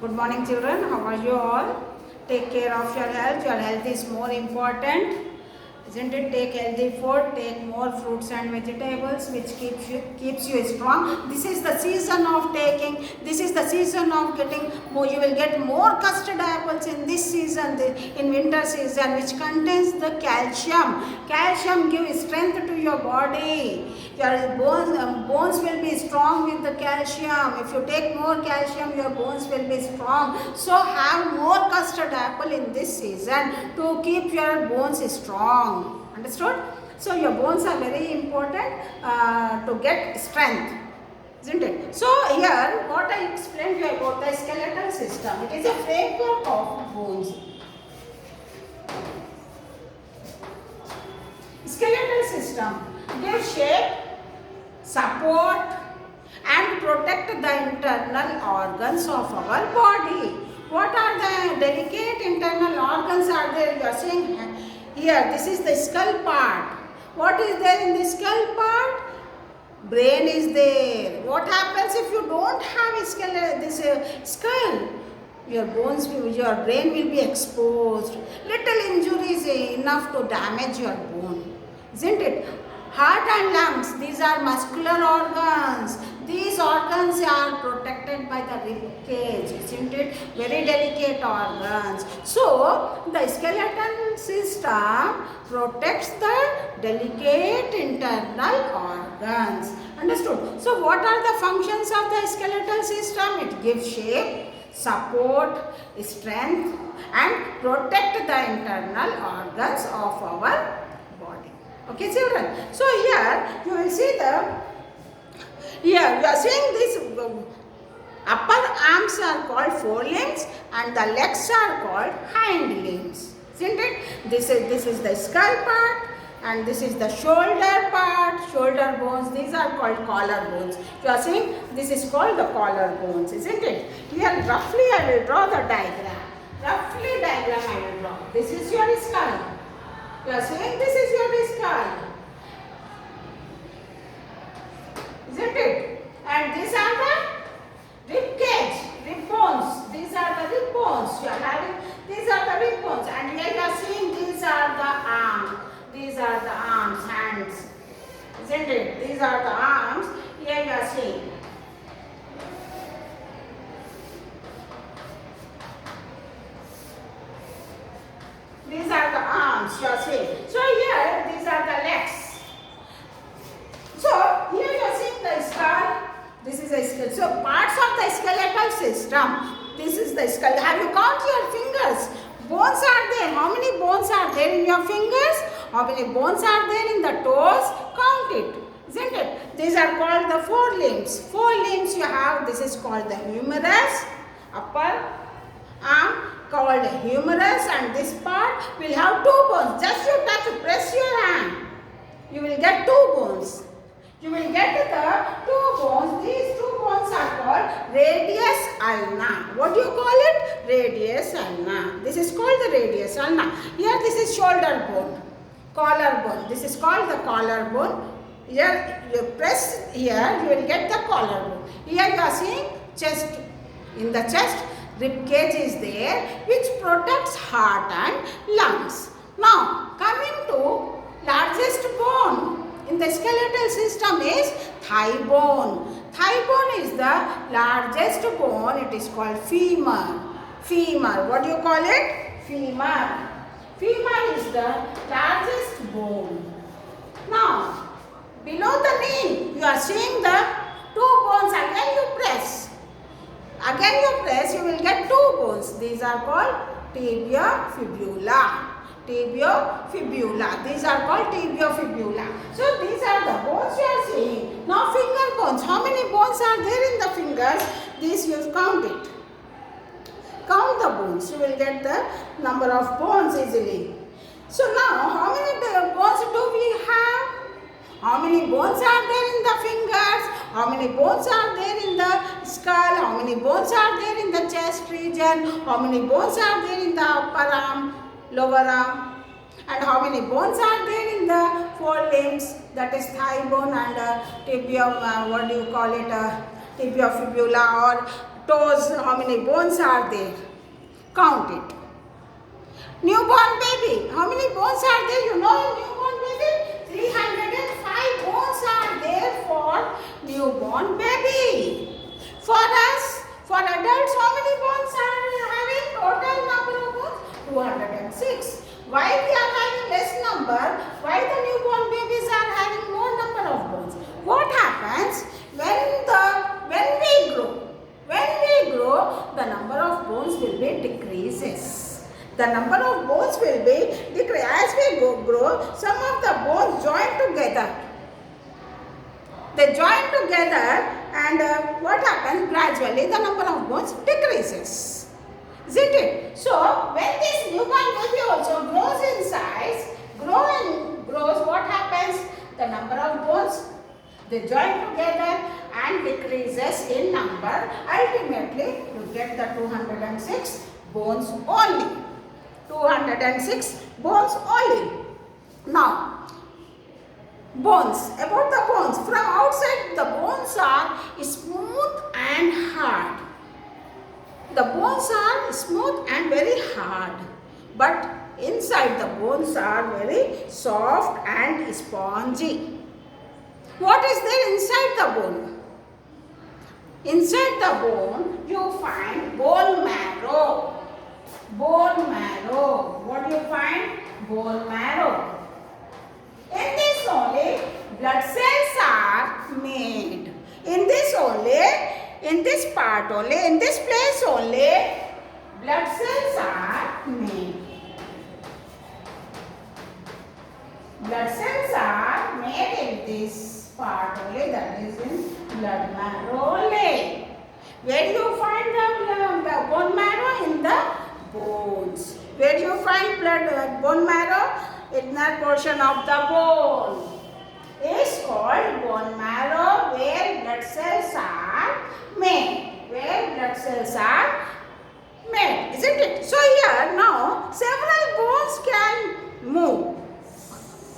Good morning children, how are you all? Take care of your health is more important. Isn't it? Take healthy food, take more fruits and vegetables which keeps you strong. This is the season of taking, this is the season of getting more, you will get more custard apples in this season, in winter season, which contains the calcium. Calcium gives strength to your body. Your bones will be strong with the calcium. If you take more calcium, your bones will be strong. So have more custard apple in this season to keep your bones strong. Understood? So your bones are very important to get strength, isn't it? So here what I explained you about the skeletal system. It is a framework of bones. Skeletal system gives shape, support and protect the internal organs of our body. What are the delicate internal organs are there? You are seeing here, this is the skull part. What is there in the skull part? Brain is there. What happens if you don't have a skull? Your brain will be exposed. Little injury is enough to damage your bone, isn't it? Heart and lungs, these are muscular organs. These organs are protected by the rib cage, isn't it? Very delicate organs. So, the skeletal system protects the delicate internal organs. Understood? So, what are the functions of the skeletal system? It gives shape, support, strength and protect the internal organs of our body. Okay children, so here you will see you are seeing this upper arms are called forelimbs and the legs are called hind limbs, isn't it? This is the skull part and this is the shoulder part, shoulder bones, these are called collar bones. You are seeing this is called the collar bones, isn't it? Here roughly I will draw the diagram. Roughly diagram I will draw. This is your skull. You are saying this is your skull, isn't it? And these are the rib cage, rib bones. These are the rib bones. You are having, these are the rib bones. And here you are seeing these are the arms. These are the arms, hands, isn't it? These are the arms. Here you are seeing. These are the arms, you are seeing. So here, these are the legs. So here you are seeing the skull. This is a skull. So parts of the skeletal system. This is the skull. Have you counted your fingers? Bones are there. How many bones are there in your fingers? How many bones are there in the toes? Count it, isn't it? These are called the forelimbs. Forelimbs you have. This is called the humerus, upper arm, called humerus, and this part will have two bones. Just you touch, press your hand. You will get two bones. You will get the two bones. These two bones are called radius ulna. What do you call it? Radius ulna. This is called the radius ulna. Here this is shoulder bone, collar bone. This is called the collar bone. Here you press here, you will get the collar bone. Here you are seeing chest. In the chest, rib cage is there which protects heart and lungs. Now coming to largest bone in the skeletal system is thigh bone. Thigh bone is the largest bone. It is called femur. Femur. What do you call it? Femur. Femur is the largest bone. Now below the knee you are seeing the two bones. Again you press. Again you press, you will get two bones. These are called tibiofibula. Tibiofibula. These are called tibiofibula. So these are the bones you are seeing. Now finger bones. How many bones are there in the fingers? These you count it. Count the bones. You will get the number of bones easily. So now how many bones do we have? How many bones are there in the fingers? How many bones are there in the skull? How many bones are there in the chest region? How many bones are there in the upper arm, lower arm? And how many bones are there in the forelimbs? That is thigh bone and tibia, what do you call it? Tibiofibula or toes, how many bones are there? Count it. Newborn baby, how many bones are there? You know newborn baby? 305 bones are there for newborn baby. For us, for adults, how many bones are having? Total number of bones? 206. Why we are having less number? Why the newborn babies are having more number of bones? What happens when we grow? When we grow, the number of bones will be decreases. The number of bones will be decreased. As we grow, some of the bones join together. They join together, and what happens? Gradually, the number of bones decreases. Isn't it? So, when this newborn baby also grows in size, grows, what happens? The number of bones, they join together and decreases in number. Ultimately, you get the 206 bones only. 206 bones only. Now, bones. About the bones. From outside, the bones are smooth and hard. The bones are smooth and very hard. But inside the bones are very soft and spongy. What is there inside the bone? Inside the bone, you find bone marrow. Bone marrow. What do you find? Bone marrow. In this only, blood cells are made. In this only, in this part only, in this place only, blood cells are made. Blood cells are made in this part only, that is in blood marrow only. Where do you find the bone marrow? In the bones. Where do you find bone marrow? Inner portion of the bone is called bone marrow, where blood cells are made. Where blood cells are made, isn't it? So here now several bones can move.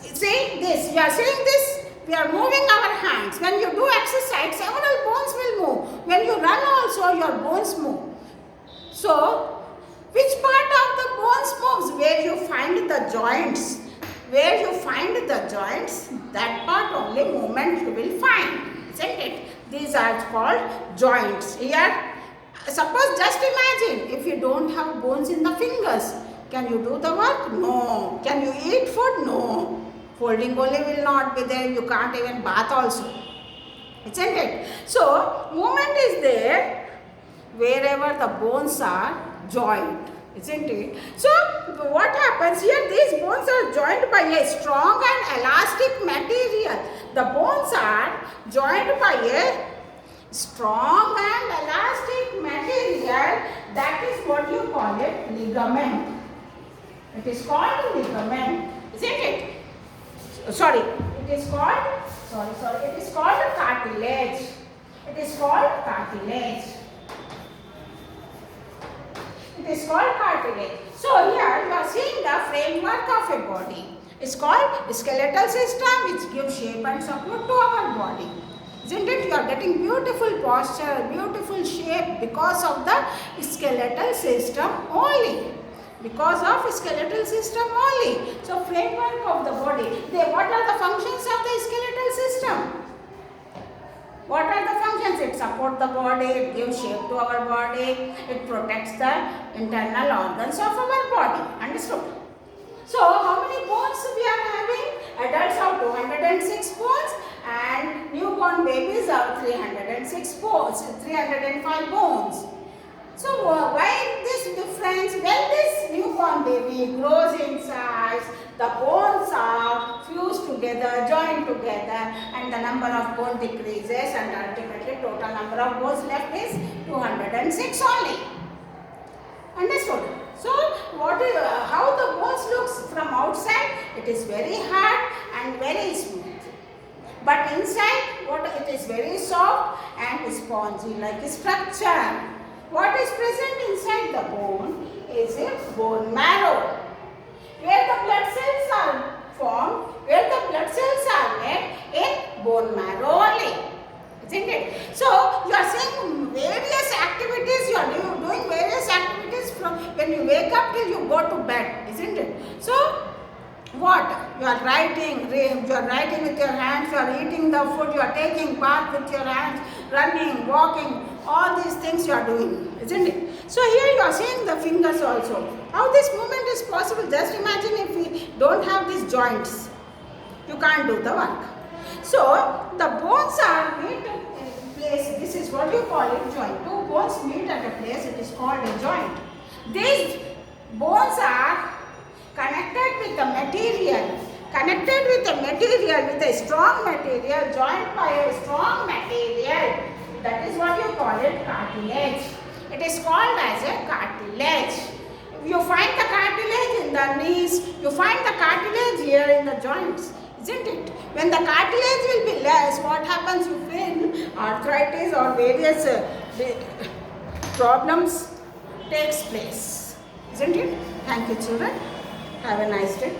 See this, we are saying this, we are moving our hands. When you do exercise, several bones will move. When you run also, your bones move. So, which part of the bones moves? Where you find the joints. Where you find the joints, that part only movement you will find. Isn't it? These are called joints. Here, suppose just imagine, if you don't have bones in the fingers, can you do the work? No. Can you eat food? No. Folding only will not be there. You can't even bath also. Isn't it? So, movement is there wherever the bones are joined. Isn't it? So, what happens here? These bones are joined by a strong and elastic material. The bones are joined by a strong and elastic material. That is what you call it, ligament. It is called ligament. Isn't it? Sorry, it is called, it is called cartilage. It is called cartilage. It is called cartilage. So here you are seeing the framework of a body. It's called skeletal system, which gives shape and support to our body. Isn't it? You are getting beautiful posture, beautiful shape because of the skeletal system only. Because of skeletal system only. So framework of the body. What are the functions of the skeletal system? What are the functions? It supports the body, it gives shape to our body, it protects the internal organs of our body. Understood? So how many bones we are having? Adults have 206 bones and newborn babies have 306 bones, 305 bones. So why this difference? When this newborn baby grows in size, the bones are fused together, joined together, and the number of bones decreases, and ultimately total number of bones left is 206 only. Understood? So how the bones looks from outside? It is very hard and very smooth. But inside, it is very soft and spongy like structure. What is present inside the bone is a bone marrow, where the blood cells are formed, where the blood cells are made in bone marrow only. Isn't it? So, you are seeing various activities what? You are writing with your hands, you are eating the food, you are taking bath with your hands, running, walking, all these things you are doing, isn't it? So here you are seeing the fingers also. How this movement is possible? Just imagine if we don't have these joints. You can't do the work. So the bones are meet at a place. This is what you call it, joint. Two bones meet at a place. It is called a joint. These bones are connected with the material. Connected with the material, with a strong material, joined by a strong material. That is what you call it, cartilage. It is called as a cartilage. You find the cartilage in the knees. You find the cartilage here in the joints. Isn't it? When the cartilage will be less, what happens? You feel arthritis or various problems takes place. Isn't it? Thank you, children. Have a nice day.